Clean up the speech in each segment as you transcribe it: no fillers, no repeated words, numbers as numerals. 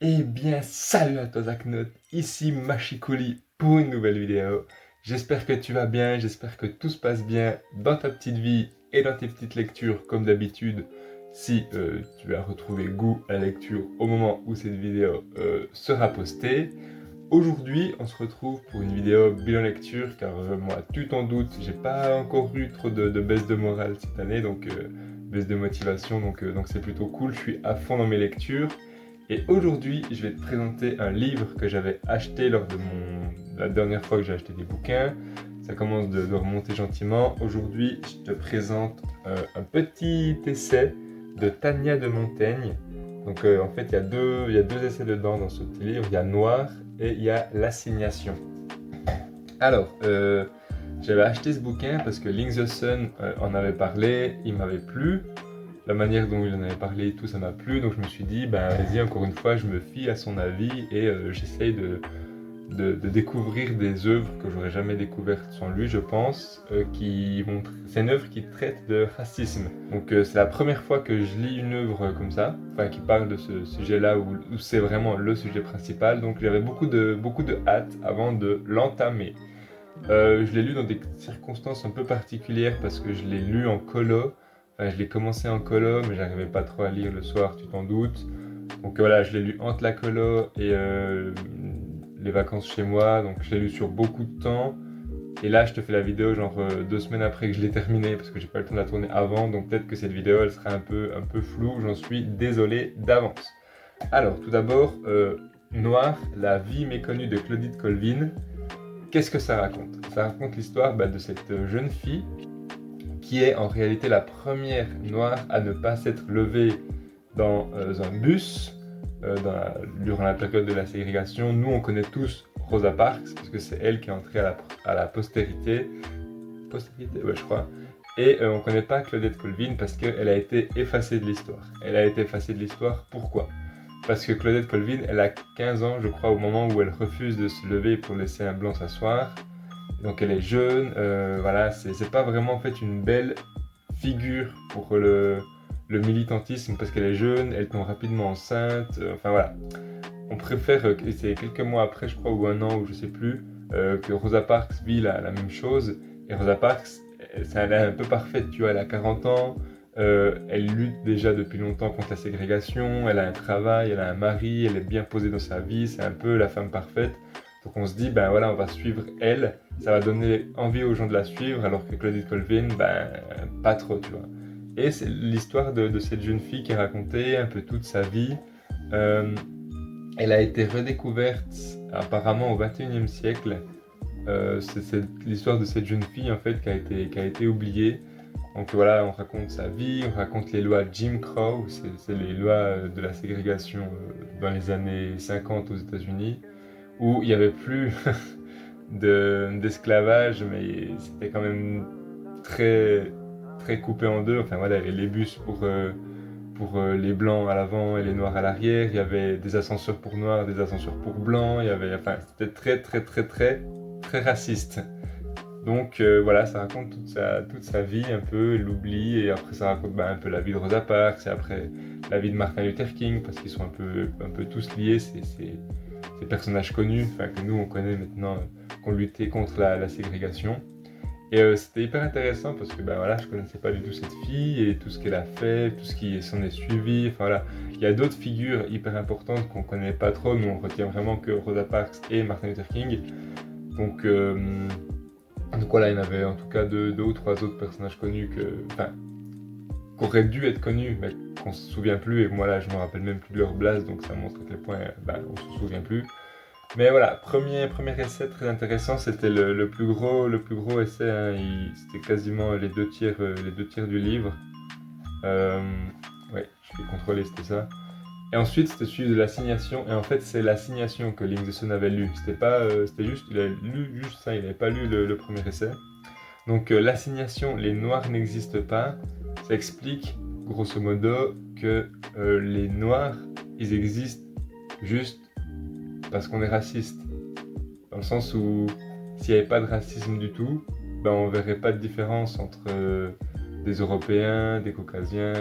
Eh bien, salut à toi Zaknote, ici Machikoli pour une nouvelle vidéo. J'espère que tu vas bien, j'espère que tout se passe bien dans ta petite vie et dans tes petites lectures comme d'habitude. Si tu as retrouvé goût à la lecture au moment où cette vidéo sera postée. Aujourd'hui, on se retrouve pour une vidéo bilan lecture car moi, tu t'en doutes, j'ai pas encore eu trop de baisse de morale cette année, donc baisse de motivation, donc c'est plutôt cool, je suis à fond dans mes lectures. Et aujourd'hui, je vais te présenter un livre que j'avais acheté lors de la dernière fois que j'ai acheté des bouquins. Ça commence de remonter gentiment. Aujourd'hui, je te présente un petit essai de Tania de Montaigne. Donc en fait, il y a deux essais dedans dans ce petit livre. Il y a Noir et il y a L'Assignation. Alors, j'avais acheté ce bouquin parce que Link the Sun en avait parlé, il m'avait plu. La manière dont il en avait parlé et tout, ça m'a plu. Donc je me suis dit, ben vas-y, encore une fois, je me fie à son avis et j'essaye de découvrir des œuvres que j'aurais jamais découvertes sans lui, je pense. C'est une œuvre qui traite de racisme. Donc c'est la première fois que je lis une œuvre comme ça, enfin qui parle de ce sujet-là où c'est vraiment le sujet principal. Donc j'avais beaucoup de hâte avant de l'entamer. Je l'ai lu dans des circonstances un peu particulières parce que je l'ai lu en colo. Enfin, je l'ai commencé en colo, mais j'arrivais pas trop à lire le soir, tu t'en doutes. Donc voilà, je l'ai lu entre la colo et les vacances chez moi. Donc je l'ai lu sur beaucoup de temps. Et là, je te fais la vidéo genre 2 semaines après que je l'ai terminé parce que j'ai pas eu le temps de la tourner avant. Donc peut-être que cette vidéo, elle sera un peu floue. J'en suis désolé d'avance. Alors, tout d'abord, Noir, la vie méconnue de Claudine Colvin. Qu'est-ce que ça raconte? Ça raconte l'histoire de cette jeune fille qui est en réalité la première noire à ne pas s'être levée dans un bus durant la période de la ségrégation. Nous, on connaît tous Rosa Parks parce que c'est elle qui est entrée à la postérité. Postérité, ouais, je crois. Et on ne connaît pas Claudette Colvin parce qu'elle a été effacée de l'histoire. Elle a été effacée de l'histoire, pourquoi? Parce que Claudette Colvin, elle a 15 ans, je crois, au moment où elle refuse de se lever pour laisser un blanc s'asseoir. Donc elle est jeune, voilà, c'est pas vraiment en fait une belle figure pour le militantisme parce qu'elle est jeune, elle tombe rapidement enceinte, enfin voilà. On préfère, et c'est quelques mois après, je crois, ou un an, ou je sais plus, que Rosa Parks vit la même chose. Et Rosa Parks, elle est un peu parfaite, tu vois, elle a 40 ans, elle lutte déjà depuis longtemps contre la ségrégation, elle a un travail, elle a un mari, elle est bien posée dans sa vie, c'est un peu la femme parfaite. Donc on se dit, ben voilà, on va suivre elle, ça va donner envie aux gens de la suivre, alors que Claudine Colvin, ben pas trop, tu vois. Et c'est l'histoire de cette jeune fille qui est racontée un peu toute sa vie. Euh, Elle a été redécouverte apparemment au XXIe siècle. C'est l'histoire de cette jeune fille en fait qui a été oubliée. Donc voilà, on raconte sa vie, on raconte les lois Jim Crow, c'est les lois de la ségrégation dans les années 50 aux États-Unis, où il n'y avait plus d'esclavage, mais c'était quand même très, très coupé en deux. Enfin voilà, il y avait les bus pour les blancs à l'avant et les noirs à l'arrière. Il y avait des ascenseurs pour noirs, des ascenseurs pour blancs. Il y avait, enfin, c'était très raciste. Donc voilà, ça raconte toute sa vie un peu, l'oubli, et après ça raconte un peu la vie de Rosa Parks, et après la vie de Martin Luther King, parce qu'ils sont un peu tous liés, ces personnages connus, enfin que nous on connaît maintenant, qui ont lutté contre la ségrégation. Et c'était hyper intéressant parce que voilà, je connaissais pas du tout cette fille et tout ce qu'elle a fait, tout ce qui s'en est suivi. Enfin voilà, il y a d'autres figures hyper importantes qu'on connaît pas trop, mais on retient vraiment que Rosa Parks et Martin Luther King. Donc, donc voilà, il y en avait en tout cas deux ou trois autres personnages connus enfin, qui auraient dû être connus, mais qu'on se souvient plus. Et moi là, je me rappelle même plus de leur blase, donc ça montre à quel point on se souvient plus. Mais voilà, premier essai très intéressant, c'était le plus gros essai, hein, c'était quasiment les deux tiers du livre. Euh, ouais, je vais contrôler, c'était ça. Et ensuite, c'était suivi de l'assignation, et en fait, c'est l'assignation que Link the avait lu. C'était pas, c'était juste, il a lu juste ça, il n'avait pas lu le premier essai. Donc, l'assignation, les noirs n'existent pas, ça explique, grosso modo, que les noirs, ils existent juste parce qu'on est raciste. Dans le sens où s'il n'y avait pas de racisme du tout, on verrait pas de différence entre des Européens, des Caucasiens,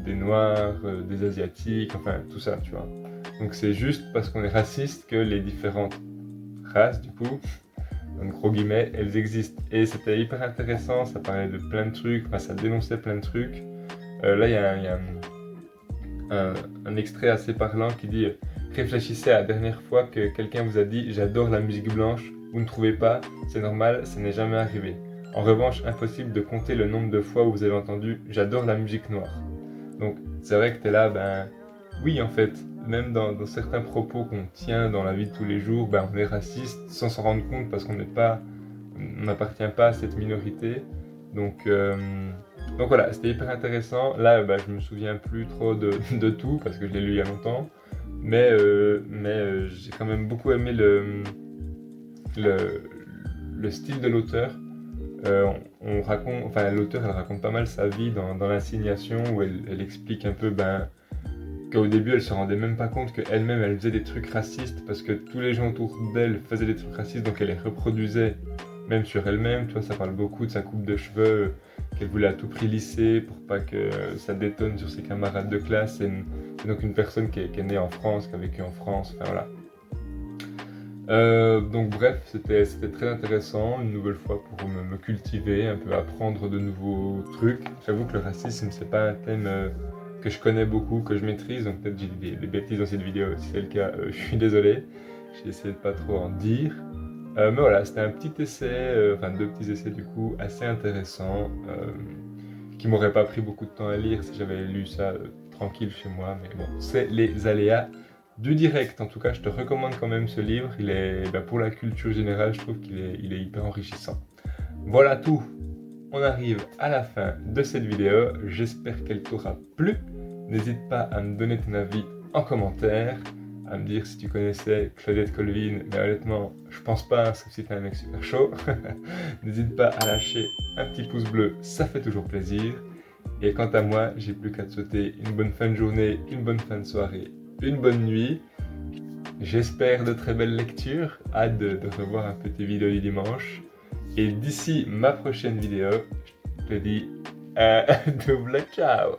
des Noirs, des Asiatiques, enfin tout ça, tu vois. Donc c'est juste parce qu'on est raciste que les différentes races, du coup, en gros guillemets, elles existent. Et c'était hyper intéressant, ça parlait de plein de trucs, enfin ça dénonçait plein de trucs. Là, il y a un extrait assez parlant qui dit réfléchissez à la dernière fois que quelqu'un vous a dit j'adore la musique blanche, vous ne trouvez pas, c'est normal, ça n'est jamais arrivé. En revanche, impossible de compter le nombre de fois où vous avez entendu j'adore la musique noire. Donc c'est vrai que tu es là, ben oui en fait, même dans certains propos qu'on tient dans la vie de tous les jours, ben on est raciste sans s'en rendre compte parce on n'appartient pas à cette minorité. Donc, euh, donc voilà, c'était hyper intéressant. Là, bah, je me souviens plus trop de tout parce que je l'ai lu il y a longtemps. Mais j'ai quand même beaucoup aimé le, le style de l'auteur. On raconte, enfin, l'auteur, elle raconte pas mal sa vie dans l'assignation où elle explique un peu qu'au début, elle se rendait même pas compte qu'elle-même, elle faisait des trucs racistes parce que tous les gens autour d'elle faisaient des trucs racistes, donc elle les reproduisait même sur elle-même. Tu vois, ça parle beaucoup de sa coupe de cheveux qu'elle voulait à tout prix lisser pour pas que ça détonne sur ses camarades de classe. C'est donc une personne qui est née en France, qui a vécu en France, enfin voilà. Donc bref, c'était très intéressant, une nouvelle fois pour me cultiver, un peu apprendre de nouveaux trucs. J'avoue que le racisme, c'est pas un thème que je connais beaucoup, que je maîtrise, donc peut-être j'ai dit des bêtises dans cette vidéo, si c'est le cas, je suis désolé. J'ai essayé de pas trop en dire. Mais voilà, c'était un petit essai, enfin deux petits essais du coup, assez intéressants, qui m'auraient pas pris beaucoup de temps à lire si j'avais lu ça tranquille chez moi, mais bon, c'est les aléas du direct. En tout cas, je te recommande quand même ce livre, il est, pour la culture générale, je trouve il est hyper enrichissant. Voilà tout, on arrive à la fin de cette vidéo, j'espère qu'elle t'aura plu. N'hésite pas à me donner ton avis en commentaire, à me dire si tu connaissais Claudette Colvin, mais honnêtement, je pense pas, sauf si t'es un mec super chaud. N'hésite pas à lâcher un petit pouce bleu, ça fait toujours plaisir. Et quant à moi, j'ai plus qu'à te souhaiter une bonne fin de journée, une bonne fin de soirée, une bonne nuit. J'espère de très belles lectures, hâte de revoir un peu tes vidéos du dimanche. Et d'ici ma prochaine vidéo, je te dis double ciao.